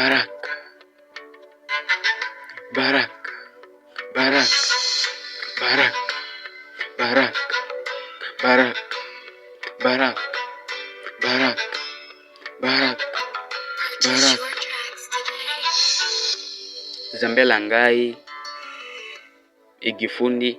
baraka, baraka, baraka, baraka, baraka, baraka, baraka, baraka, baraka, baraka. Zambela ngai igifundi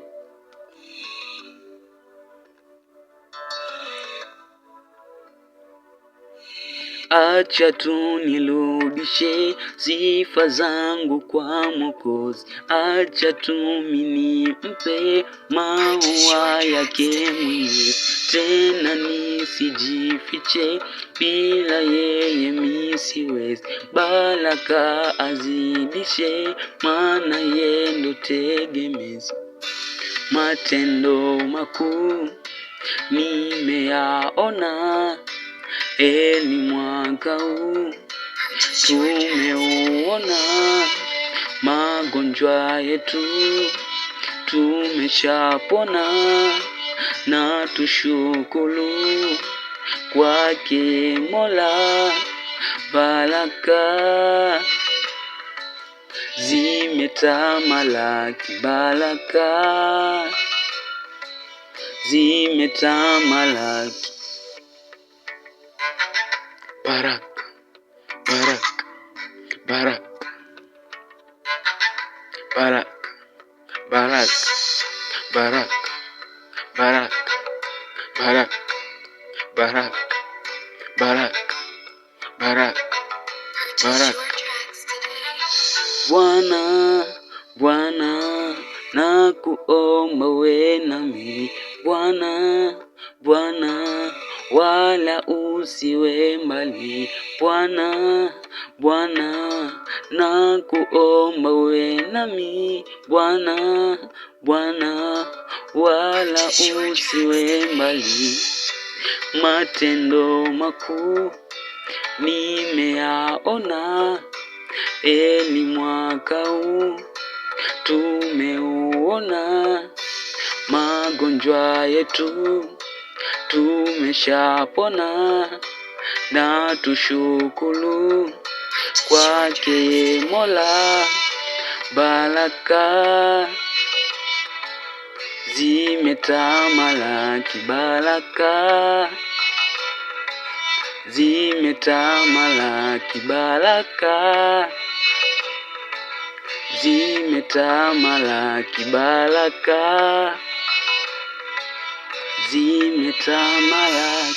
acha tu nirudishe sifa zangu kwa Mwokozi, acha tu nimpe maua yake Mwenyezi, tena nisijifiche, bila yeye mimi siwezi. Baraka azidishe, maana yeye ndo tegemezi. Matendo makuu nimeyaona, ni mwaka huu tumeuona. Magonjwa yetu tumeshapona, na tushukuru kwake Mola. Baraka zimetamalaki, baraka zimetamalaki. Baraka, baraka, baraka, baraka, baraka, baraka, baraka, baraka, baraka, baraka, baraka, baraka. Bwana, Bwana, nakuomba uwe nami. Bwana, Bwana, wala usiwe mbali. Bwana, Bwana, nakuomba uwe nami. Bwana, Bwana, wala usiwe mbali. Matendo makuu nimeyaona, ni mwaka huu tumeuona. Magonjwa yetu tumeshapona, na tushukuru kwake Mola. Baraka zimetamalaki, baraka zimetamalaki, baraka zimetamalaki, baraka zimetamalaki.